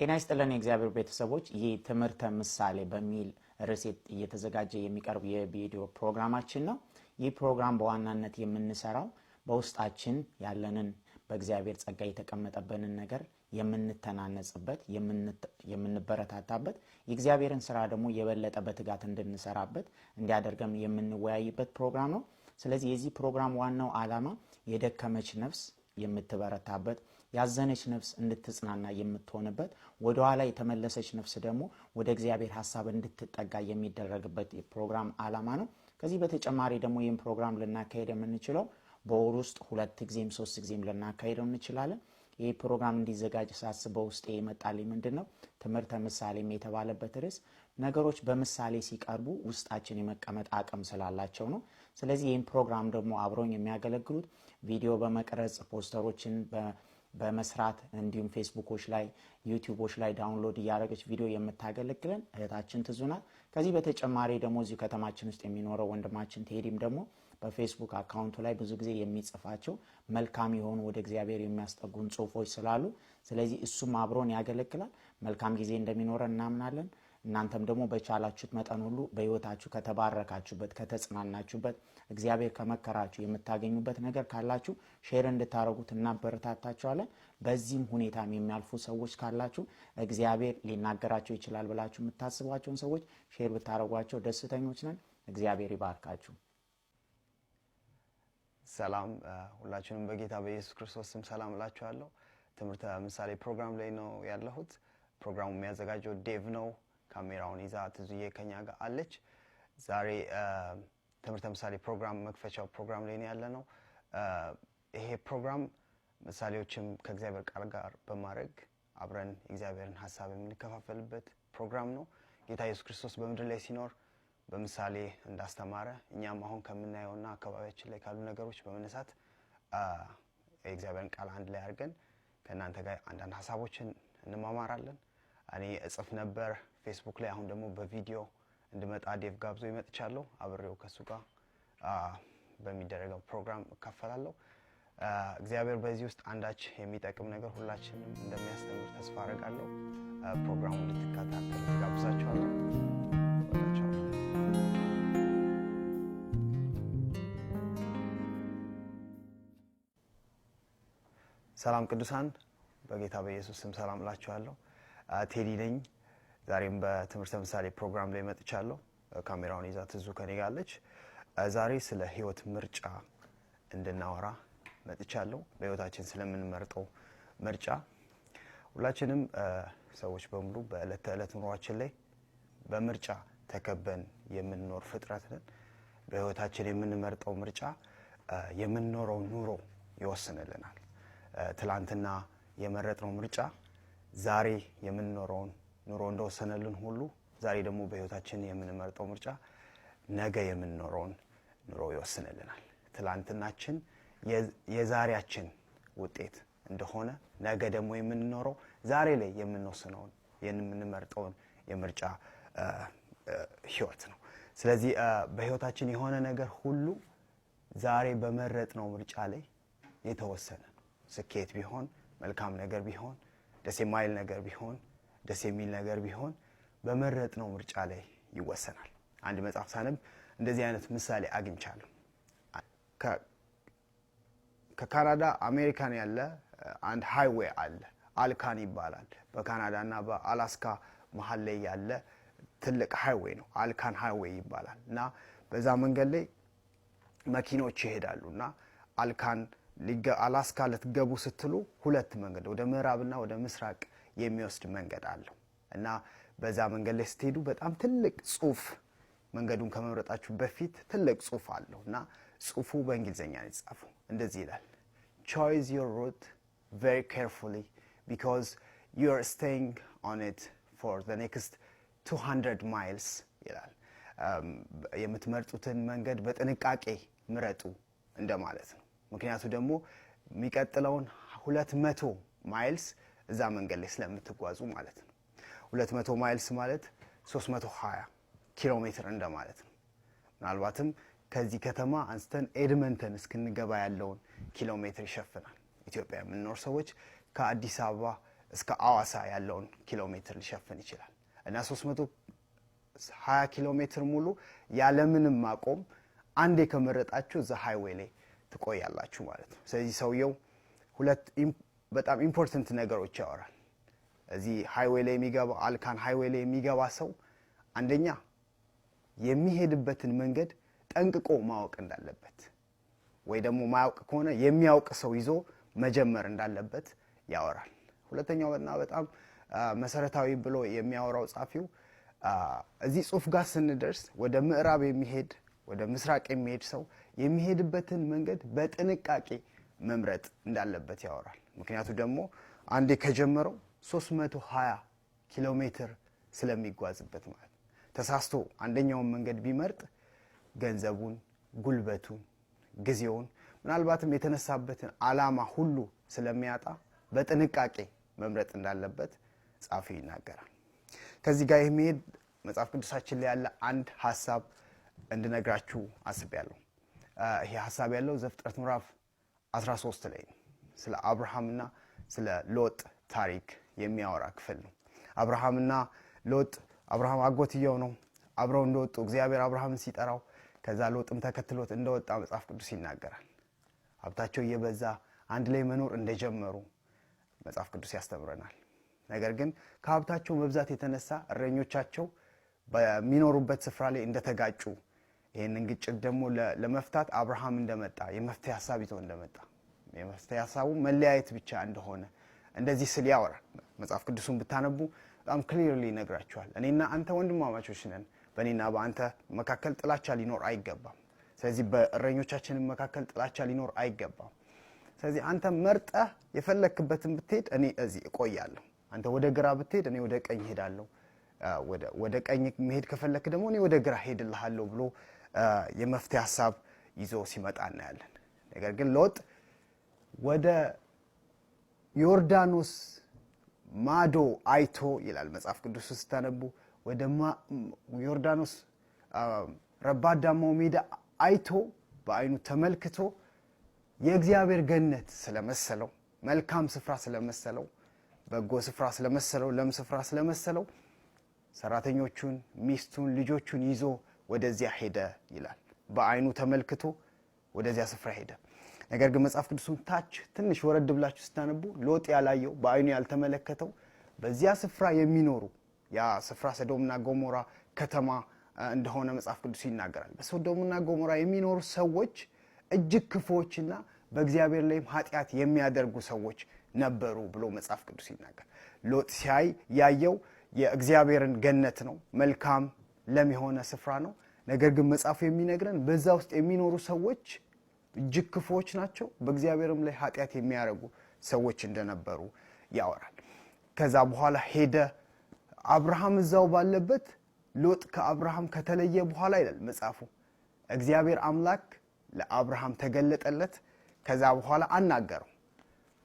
ጤና ይስጥልን የእግዚአብሔር ቤተሰቦች ይህ ትምህርተ ምሳሌ በሚል ርዕስ እየተዘጋጀ የሚቀርብ የቪዲዮ ፕሮግራማችን ነው። ይህ ፕሮግራም በዋናነት የምንሰራው በውስጣችን ያለንን በእግዚአብሔር ጸጋ የተቀመጠበንን ነገር የምንተናነጽበት የምንበረታታበት የእግዚአብሔርን ስራ ደግሞ የበለጠ በትጋት እንድንሰራበት እንዲያደርገን የምንወያይበት ፕሮግራም ነው። ስለዚህ የዚህ ፕሮግራም ዋናው ዓላማ የደከመች ነፍስ የምትበረታበት ያዘነች ነፍስ እንድትጽናና የምትሆንበት ወደ ኋላ የተመለሰች ነፍስ ደግሞ ወደ እግዚአብሔር ሐሳብ እንድትጠጋ የሚደረግበት የፕሮግራም ዓላማ ነው። ከዚህ በተጨማሪ ደግሞ ይህን ፕሮግራም ልናካሄድ የምንችለው በወር ውስጥ 2 ጊዜም 3 ጊዜም ልናካሄደው እንችላለን። ይህ ፕሮግራም እንዲዘጋጅ ሳስበው ውስጥ የመጣልኝ ምንድነው ትምህርተ ምሳሌም የተባለበት ርዕስ ነገሮች በምሳሌ ሲቀርቡ ውስጣችን የመቀመጥ አቅም ስላላቸው ነው። ስለዚህ ይህን ፕሮግራም ደግሞ አብሮኝ የሚያገለግሉት ቪዲዮ በመቅረጽ ፖስተሮችን በመስራት እንዲሁም ፌስቡኮች ላይ ዩቲዩቦች ላይ ዳውንሎድ ያደረገች ቪዲዮ የምታገለግለን እህታችን ትዙናት። ከዚህ በተጨማሪ ደግሞ እዚህ ከተማችን ውስጥ የሚኖረው ወንድማችን ቴዲም ደግሞ በፌስቡክ አካውንቱ ላይ ብዙ ጊዜ የሚጽፋቸው መልካም የሆኑ ወደ እግዚአብሔር የሚያስጠጉን ጽሁፎች ስላሉ ስለዚህ እሱም አብሮን ያገለግላል። መልካም ጊዜ እንደሚኖረን እናምናለን። እናንተም ደግሞ በቻላችሁት መጠን ሁሉ በህይወታችሁ ከተባረካችሁበት ከተጽናናችሁበት እግዚአብሔር ከመከራችሁ የምታገኙበት ነገር ካላችሁ ሼር እንድታረጉት እናበረታታችኋለን። በዚህም ሁኔታም የሚያልፉ ሰዎች ካላችሁ እግዚአብሔር ሊናገራቸው ይችላል ብላችሁ የምታስቧቸውን ሰዎች ሼር ብታረጓቸው ደስተኞች ነን። እግዚአብሔር ይባርካችሁ። ሰላም ሁላችሁንም በጌታ በኢየሱስ ክርስቶስ ስም ሰላም እላችኋለሁ። ትምህርተ ምሳሌ ፕሮግራም ላይ ነው ያለሁት። ፕሮግራሙ የሚያዘጋጀው ዴቭ ነው። ካሜራውን ይዛ ትዙዬ ከኛ ጋር አለች። ዛሬ ትምህርተ ምሳሌ ፕሮግራም መክፈቻው ፕሮግራም ላይ ነው ያለነው። ይሄ ፕሮግራም ምሳሌዎችም ከእግዚአብሔር ቃል ጋር በማድረግ አብረን የእግዚአብሔርን ሐሳብ የምንከፋፈልበት ፕሮግራም ነው። ጌታ ኢየሱስ ክርስቶስ በምድር ላይ ሲኖር በምሳሌ እንዳስተማረ እኛም አሁን ከምናየውና አካባቢያችን ላይ ካሉ ነገሮች በመነሳት የእግዚአብሔርን ቃል አንድ ላይ አድርገን ከእናንተ ጋር አንዳንድ ሐሳቦችን እንማማራለን። እኔ እጽፍ ነበር ፌስቡክ ላይ፣ አሁን ደግሞ በቪዲዮ እንድመጣ ዴቭ ጋብዞ ይመጥቻለሁ። አብሬው ከሱ ጋር በሚደረገው ፕሮግራም እካፈላለሁ። እግዚአብሔር በዚህ ውስጥ አንዳች የሚጠቅም ነገር ሁላችንም እንደሚያስተምር ተስፋ አደርጋለሁ። ፕሮግራሙን እንድትከታተሉ ጋብዛችኋለሁ። ሰላም ቅዱሳን፣ በጌታ በኢየሱስ ስም ሰላም እላችኋለሁ። ቴዲ ነኝ። ዛሬም በትምህርተ ምሳሌ ፕሮግራም ላይ መጥቻለሁ። ካሜራውን ይዛ ትዙ ከኔ ጋር አለች። ዛሬ ስለ ህይወት ምርጫ እንድናወራ መጥቻለሁ። በህይወታችን ስለምንመርጠው ምርጫ ሁላችንም ሰዎች በሙሉ በእለት ተእለት ኑሯችን ላይ በምርጫ ተከበን የምንኖር ፍጥረት ነን። በህይወታችን የምንመርጠው ምርጫ የምንኖረው ኑሮ ይወስንልናል። ትላንትና የመረጥነው ምርጫ ዛሬ የምንኖረውን ኑሮ እንደወሰነልን ሁሉ ዛሬ ደግሞ በህይወታችን የምንመርጠው ምርጫ ነገ የምንኖረውን ኑሮ ይወስንልናል። ትላንትናችን የዛሬያችን ውጤት እንደሆነ ነገ ደግሞ የምንኖረው ዛሬ ላይ የምንወስነውን የምንመርጠውን የምርጫ ህይወት ነው። ስለዚህ በህይወታችን የሆነ ነገር ሁሉ ዛሬ በመረጥነው ምርጫ ላይ የተወሰነ ስኬት ቢሆን፣ መልካም ነገር ቢሆን፣ ደስ የማይል ነገር ቢሆን፣ ደስ የሚል ነገር ቢሆን በመረጥነው ምርጫ ላይ ይወሰናል። አንድ መጽሐፍ ሳነብ እንደዚህ አይነት ምሳሌ አግኝቻለሁ። ከካናዳ አሜሪካን ያለ አንድ ሃይዌይ አለ፣ አልካን ይባላል። በካናዳና በአላስካ መሃል ላይ ያለ ትልቅ ሃይዌይ ነው፣ አልካን ሃይዌይ ይባላል። እና በዛ መንገድ ላይ መኪኖች ይሄዳሉና አልካን አላስካ ልትገቡ ስትሉ ሁለት መንገድ ወደ ምዕራብና ወደ ምስራቅ የሚወስድ መንገድ አለው። እና በዛ መንገድ ላይ ስትሄዱ በጣም ትልቅ ጽሁፍ መንገዱን ከመምረጣችሁ በፊት ትልቅ ጽሁፍ አለው። እና ጽሁፉ በእንግሊዘኛ ነው የተጻፈው። እንደዚህ ይላል: choose your route very carefully because you are staying on it for the next 200 miles ይላል። የምትመርጡትን መንገድ በጥንቃቄ ምረጡ እንደማለት ነው። ምክንያቱ ደግሞ የሚቀጥለውን 200 ማይልስ እዛ መንገድ ላይ ስለምትጓዙ ማለት ነው። 200 ማይልስ ማለት 320 ኪሎ ሜትር እንደማለት ነው። ምናልባትም ከዚህ ከተማ አንስተን ኤድመንተን እስክንገባ ያለውን ኪሎ ሜትር ይሸፍናል። ኢትዮጵያ የምንኖር ሰዎች ከአዲስ አበባ እስከ አዋሳ ያለውን ኪሎ ሜትር ሊሸፍን ይችላል እና 320 ኪሎ ሜትር ሙሉ ያለምንም ማቆም አንዴ ከመረጣችሁ እዛ ሃይዌይ ላይ ትቆያላችሁ ማለት ነው። ስለዚህ ሰውየው ሁለት በጣም ኢምፖርታንት ነገሮች ያወራል። እዚህ ሃይዌይ ላይ የሚገባ አልካን ሃይዌይ ላይ የሚገባ ሰው አንደኛ የሚሄድበትን መንገድ ጠንቅቆ ማወቅ እንዳለበት ወይ ደግሞ ማያውቅ ከሆነ የሚያውቅ ሰው ይዞ መጀመር እንዳለበት ያወራል። ሁለተኛውና በጣም መሰረታዊ ብሎ የሚያወራው ጻፊው እዚህ ጽሑፍ ጋር ስንደርስ ወደ ምዕራብ የሚሄድ ወደ ምስራቅ የሚሄድ ሰው የሚሄድበትን መንገድ በጥንቃቄ መምረጥ እንዳለበት ያወራል። ምክንያቱም ደግሞ አንዴ ከጀመረው 320 ኪሎ ሜትር ስለሚጓዝበት ማለት ተሳስቶ አንደኛውን መንገድ ቢመርጥ ገንዘቡን፣ ጉልበቱን፣ ጊዜውን ምናልባትም የተነሳበትን ዓላማ ሁሉ ስለሚያጣ በጥንቃቄ መምረጥ እንዳለበት ጻፊው ይናገራል። ከዚህ ጋር የሚሄድ መጽሐፍ ቅዱሳችን ላይ ያለ አንድ ሐሳብ እንድነግራችሁ አስቤያለሁ። ይሄ ሐሳብ ያለው ዘፍጥረት ምዕራፍ 13 ላይ ነው። ስለ አብርሃምና ስለ ሎጥ ታሪክ የሚያወራ ክፍል ነው። አብርሃምና ሎጥ አብርሃም አጎትየው ነው። አብረው እንደወጡ እግዚአብሔር አብርሃምን ሲጠራው ከዛ ሎጥም ተከትሎት እንደወጣ መጽሐፍ ቅዱስ ይናገራል። ሀብታቸው እየበዛ አንድ ላይ መኖር እንደጀመሩ መጽሐፍ ቅዱስ ያስተምረናል። ነገር ግን ከሀብታቸው መብዛት የተነሳ እረኞቻቸው በሚኖሩበት ስፍራ ላይ እንደተጋጩ ይሄንን ግጭት ደግሞ ለመፍታት አብርሃም እንደመጣ የመፍትሄ ሐሳብ ይዞ እንደመጣ የመፍትሄ ሐሳቡ መለያየት ብቻ እንደሆነ እንደዚህ ስል ያወራል። መጽሐፍ ቅዱስን ብታነቡ በጣም ክሊርሊ ይነግራችኋል። እኔና አንተ ወንድማማቾች ነን፣ በእኔና በአንተ መካከል ጥላቻ ሊኖር አይገባም። ስለዚህ በእረኞቻችንም መካከል ጥላቻ ሊኖር አይገባም። ስለዚህ አንተ መርጠህ የፈለክበትን ብትሄድ እኔ እዚህ እቆያለሁ፣ አንተ ወደ ግራ ብትሄድ እኔ ወደ ቀኝ ሄዳለሁ፣ ወደ ቀኝ መሄድ ከፈለክ ደግሞ እኔ ወደ ግራ ሄድልሃለሁ ብሎ የመፍትሄ ሐሳብ ይዞ ሲመጣ እናያለን። ነገር ግን ሎጥ ወደ ዮርዳኖስ ማዶ አይቶ ይላል መጽሐፍ ቅዱስ ስታነቡ ወደ ዮርዳኖስ ረባዳማው ሜዳ አይቶ በአይኑ ተመልክቶ የእግዚአብሔር ገነት ስለመሰለው መልካም ስፍራ ስለመሰለው በጎ ስፍራ ስለመሰለው ለም ስፍራ ስለመሰለው ሰራተኞቹን፣ ሚስቱን፣ ልጆቹን ይዞ ወደዚያ ሄደ ይላል። በአይኑ ተመልክቶ ወደዚያ ስፍራ ሄደ። ነገር ግን መጽሐፍ ቅዱስን ታች ትንሽ ወረድ ብላችሁ ስታነቡ ሎጥ ያላየው በአይኑ ያልተመለከተው በዚያ ስፍራ የሚኖሩ ያ ስፍራ ሰዶምና ጎሞራ ከተማ እንደሆነ መጽሐፍ ቅዱስ ይናገራል። በሶዶምና ጎሞራ የሚኖሩ ሰዎች እጅግ ክፉዎችና በእግዚአብሔር ላይም ኃጢአት የሚያደርጉ ሰዎች ነበሩ ብሎ መጽሐፍ ቅዱስ ይናገራል። ሎጥ ሲያይ ያየው የእግዚአብሔርን ገነት ነው፣ መልካም ለም የሆነ ስፍራ ነው። ነገር ግን መጽሐፉ የሚነግረን በዛ ውስጥ የሚኖሩ ሰዎች እጅግ ክፉዎች ናቸው፣ በእግዚአብሔርም ላይ ኃጢአት የሚያደርጉ ሰዎች እንደነበሩ ያወራል። ከዛ በኋላ ሄደ። አብርሃም እዛው ባለበት ሎጥ ከአብርሃም ከተለየ በኋላ ይላል መጽሐፉ እግዚአብሔር አምላክ ለአብርሃም ተገለጠለት። ከዛ በኋላ አናገረው፣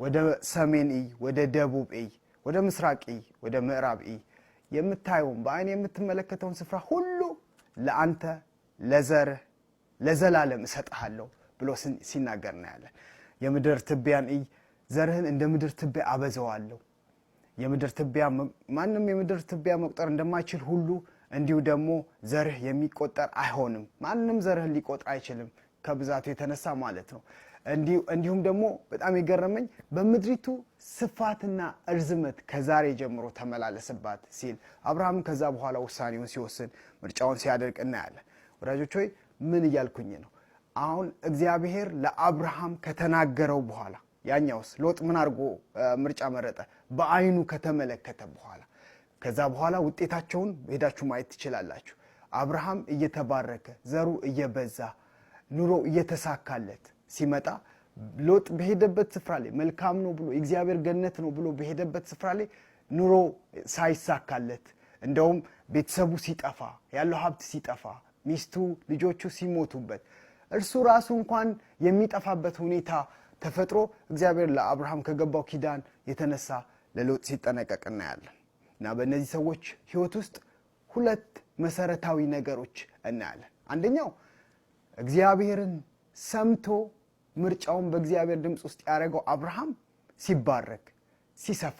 ወደ ሰሜን እይ፣ ወደ ደቡብ እይ፣ ወደ ምስራቅ እይ፣ ወደ ምዕራብ እይ፣ የምታየውን በአይን የምትመለከተውን ስፍራ ሁሉ ለአንተ ለዘርህ ለዘላለም እሰጥሃለሁ ብሎ ሲናገር እናያለን። የምድር ትቢያን እይ፣ ዘርህን እንደ ምድር ትቢያ አበዛዋለሁ። የምድር ትቢያ ማንም የምድር ትቢያ መቁጠር እንደማይችል ሁሉ እንዲሁ ደግሞ ዘርህ የሚቆጠር አይሆንም። ማንም ዘርህን ሊቆጥር አይችልም ከብዛቱ የተነሳ ማለት ነው። እንዲሁም ደግሞ በጣም የገረመኝ በምድሪቱ ስፋትና እርዝመት ከዛሬ ጀምሮ ተመላለስባት ሲል አብርሃም ከዛ በኋላ ውሳኔውን ሲወስን ምርጫውን ሲያደርግ እናያለን። ወዳጆች ሆይ ምን እያልኩኝ ነው? አሁን እግዚአብሔር ለአብርሃም ከተናገረው በኋላ ያኛውስ ሎጥ ምን አድርጎ ምርጫ መረጠ? በአይኑ ከተመለከተ በኋላ ከዛ በኋላ ውጤታቸውን ሄዳችሁ ማየት ትችላላችሁ። አብርሃም እየተባረከ ዘሩ እየበዛ ኑሮ እየተሳካለት ሲመጣ ሎጥ በሄደበት ስፍራ ላይ መልካም ነው ብሎ እግዚአብሔር ገነት ነው ብሎ በሄደበት ስፍራ ላይ ኑሮ ሳይሳካለት እንደውም ቤተሰቡ ሲጠፋ ያለው ሀብት ሲጠፋ ሚስቱ ልጆቹ ሲሞቱበት እርሱ ራሱ እንኳን የሚጠፋበት ሁኔታ ተፈጥሮ እግዚአብሔር ለአብርሃም ከገባው ኪዳን የተነሳ ለሎጥ ሲጠነቀቅ እናያለን። እና በእነዚህ ሰዎች ህይወት ውስጥ ሁለት መሰረታዊ ነገሮች እናያለን። አንደኛው እግዚአብሔርን ሰምቶ ምርጫውን በእግዚአብሔር ድምፅ ውስጥ ያደረገው አብርሃም ሲባረክ ሲሰፋ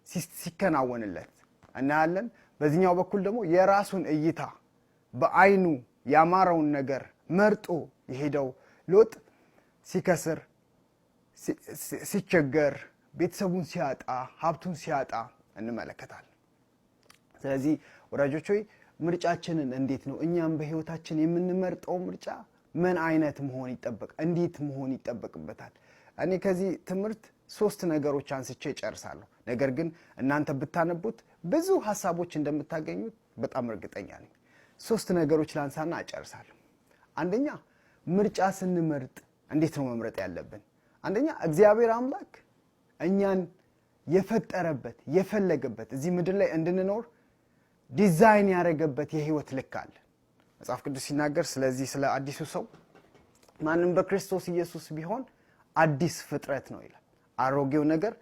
ሲከናወንለት እናያለን። በዚህኛው በኩል ደግሞ የራሱን እይታ በአይኑ ያማረውን ነገር መርጦ የሄደው ሎጥ ሲከስር፣ ሲቸገር፣ ቤተሰቡን ሲያጣ፣ ሀብቱን ሲያጣ እንመለከታለን። ስለዚህ ወዳጆች ሆይ ምርጫችንን እንዴት ነው እኛም በህይወታችን የምንመርጠው ምርጫ ምን አይነት መሆን እንዴት መሆን ይጠበቅበታል? እኔ ከዚህ ትምህርት 3 ነገሮች አንስቼ ጨርሳለሁ። ነገር ግን እናንተ ብታነቡት ብዙ ሐሳቦች እንደምታገኙት በጣም እርግጠኛ ነኝ። 3 ነገሮች ላንሳና እጨርሳለሁ። አንደኛ ምርጫ ስንመርጥ እንዴት ነው መምረጥ ያለብን? አንደኛ እግዚአብሔር አምላክ እኛን የፈጠረበት የፈለገበት እዚህ ምድር ላይ እንድንኖር ዲዛይን ያደረገበት የህይወት ልክ አለ። መጽሐፍ ቅዱስ ሲናገር ስለዚህ ስለ አዲሱ ሰው ማንም በክርስቶስ ኢየሱስ ቢሆን አዲስ ፍጥረት ነው ይላል። አሮጌው ነገር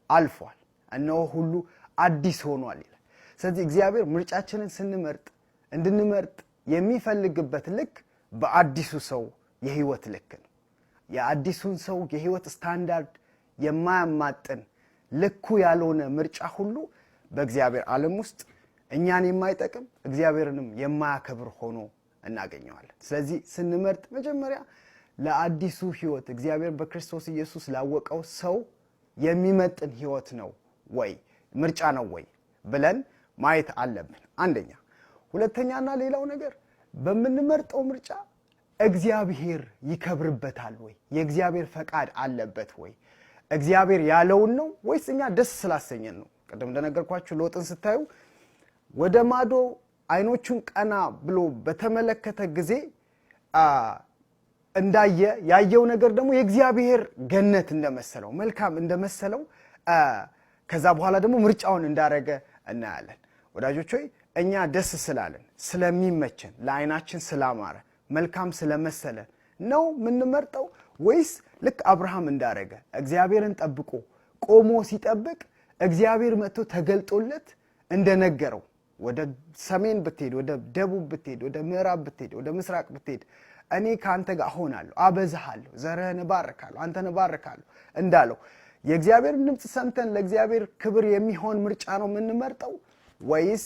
አልፏል፣ እነሆ ሁሉ አዲስ ሆኗል ይላል። ስለዚህ እግዚአብሔር ምርጫችንን ስንመርጥ እንድንመርጥ የሚፈልግበት ልክ በአዲሱ ሰው የህይወት ልክ ነው። የአዲሱን ሰው የህይወት ስታንዳርድ የማያማጥን ልኩ ያልሆነ ምርጫ ሁሉ በእግዚአብሔር ዓለም ውስጥ እኛን የማይጠቅም እግዚአብሔርንም የማያከብር ሆኖ እናገኘዋለን። ስለዚህ ስንመርጥ መጀመሪያ ለአዲሱ ህይወት እግዚአብሔር በክርስቶስ ኢየሱስ ላወቀው ሰው የሚመጥን ህይወት ነው ወይ ምርጫ ነው ወይ ብለን ማየት አለብን። አንደኛ። ሁለተኛና ሌላው ነገር በምንመርጠው ምርጫ እግዚአብሔር ይከብርበታል ወይ? የእግዚአብሔር ፈቃድ አለበት ወይ? እግዚአብሔር ያለውን ነው ወይስ እኛ ደስ ስላሰኘን ነው? ቀደም እንደነገርኳችሁ ሎጥን ስታዩ ወደ ማዶ አይኖቹን ቀና ብሎ በተመለከተ ጊዜ ያየው ነገር ደግሞ የእግዚአብሔር ገነት እንደመሰለው መልካም እንደመሰለው ከዛ በኋላ ደግሞ ምርጫውን እንዳረገ እናያለን። ወዳጆች ሆይ እኛ ደስ ስላለን ስለሚመቸን ለአይናችን ስላማረ መልካም ስለመሰለን ነው ምንመርጠው ወይስ ልክ አብርሃም እንዳረገ እግዚአብሔርን ጠብቆ ቆሞ ሲጠብቅ እግዚአብሔር መጥቶ ተገልጦለት እንደነገረው ወደ ሰሜን ብትሄድ፣ ወደ ደቡብ ብትሄድ፣ ወደ ምዕራብ ብትሄድ፣ ወደ ምስራቅ ብትሄድ እኔ ካንተ ጋር ሆናለሁ፣ አበዛሃለሁ፣ ዘርህን እባርካለሁ፣ አንተን እባርካለሁ እንዳለው የእግዚአብሔርን ድምጽ ሰምተን ለእግዚአብሔር ክብር የሚሆን ምርጫ ነው የምንመርጠው ወይስ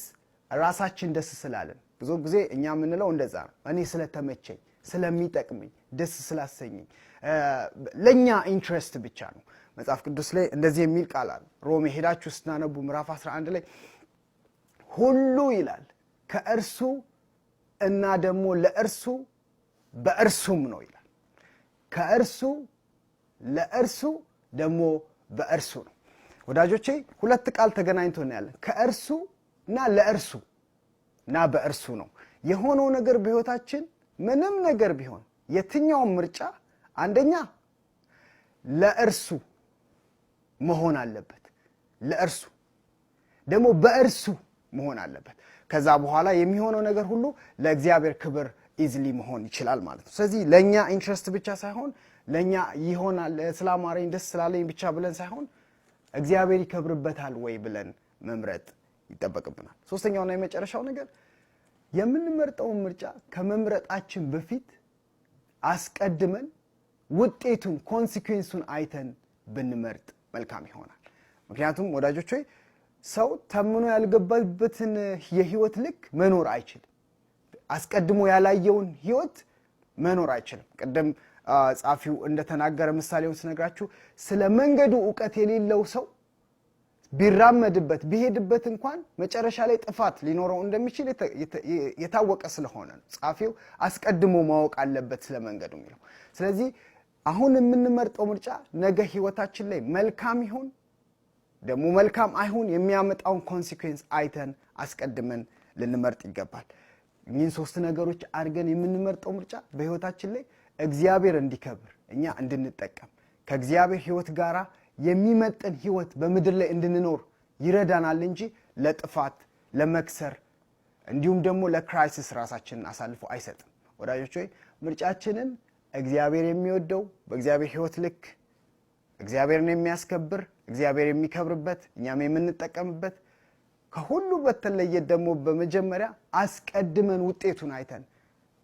ራሳችን ደስ ስላለን? ብዙ ጊዜ እኛ የምንለው እንደዛ ነው። እኔ ስለተመቸኝ፣ ስለሚጠቅመኝ፣ ደስ ስላሰኘኝ ለኛ ኢንትረስት ብቻ ነው። መጽሐፍ ቅዱስ ላይ እንደዚህ የሚል ቃል አለ። ሮሜ ሄዳችሁ ስታነቡ ምዕራፍ 11 ላይ ሁሉ ይላል ከእርሱ እና ደግሞ ለእርሱ በእርሱም ነው ይላል። ከእርሱ ለእርሱ ደግሞ በእርሱ ነው። ወዳጆቼ ሁለት ቃል ተገናኝቶ ነው ያለን። ከእርሱ እና ለእርሱ እና በእርሱ ነው የሆነው ነገር በህይወታችን ምንም ነገር ቢሆን የትኛውም ምርጫ አንደኛ ለእርሱ መሆን አለበት፣ ለእርሱ ደግሞ በእርሱ መሆን አለበት። ከዛ በኋላ የሚሆነው ነገር ሁሉ ለእግዚአብሔር ክብር ኢዝሊ መሆን ይችላል ማለት ነው። ስለዚህ ለኛ ኢንትረስት ብቻ ሳይሆን ለኛ ይሆናል ስላማረኝ ደስ ስላለኝ ብቻ ብለን ሳይሆን እግዚአብሔር ይከብርበታል ወይ ብለን መምረጥ ይጠበቅብናል። ሶስተኛውና የመጨረሻው ነገር የምንመርጠውን ምርጫ ከመምረጣችን በፊት አስቀድመን ውጤቱን ኮንሲኩዌንሱን አይተን ብንመርጥ መልካም ይሆናል። ምክንያቱም ወዳጆች ሆይ ሰው ተምኖ ያልገባበትን የህይወት ልክ መኖር አይችልም። አስቀድሞ ያላየውን ህይወት መኖር አይችልም። ቀደም ጻፊው እንደተናገረ ምሳሌውን ስነግራችሁ ስለ መንገዱ ዕውቀት የሌለው ሰው ቢራመድበት ቢሄድበት እንኳን መጨረሻ ላይ ጥፋት ሊኖረው እንደሚችል የታወቀ ስለሆነ ነው ጻፊው አስቀድሞ ማወቅ አለበት ስለ መንገዱ የሚለው። ስለዚህ አሁን የምንመርጠው ምርጫ ነገ ህይወታችን ላይ መልካም ይሁን ደግሞ መልካም አይሁን የሚያመጣውን ኮንሲኩዌንስ አይተን አስቀድመን ልንመርጥ ይገባል። እኚህን 3 ነገሮች አድርገን የምንመርጠው ምርጫ በህይወታችን ላይ እግዚአብሔር እንዲከብር እኛ እንድንጠቀም ከእግዚአብሔር ህይወት ጋራ የሚመጥን ህይወት በምድር ላይ እንድንኖር ይረዳናል እንጂ ለጥፋት ለመክሰር እንዲሁም ደግሞ ለክራይሲስ ራሳችንን አሳልፎ አይሰጥም። ወዳጆች ሆይ ምርጫችንን እግዚአብሔር የሚወደው በእግዚአብሔር ህይወት ልክ እግዚአብሔርን የሚያስከብር እግዚአብሔር የሚከብርበት እኛም የምንጠቀምበት ከሁሉ በተለየ ደግሞ በመጀመሪያ አስቀድመን ውጤቱን አይተን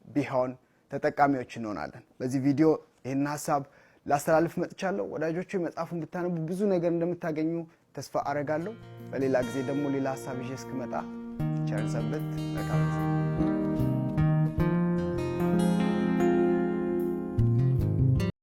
ቢሆን ተጠቃሚዎች እንሆናለን። በዚህ ቪዲዮ ይህን ሐሳብ ላስተላልፍ መጥቻለሁ። ወዳጆች መጽሐፉን ብታነቡ ብዙ ነገር እንደምታገኙ ተስፋ አረጋለሁ። በሌላ ጊዜ ደግሞ ሌላ ሐሳብ ይዤ እስክመጣ ቸር ሰንብት። መልካም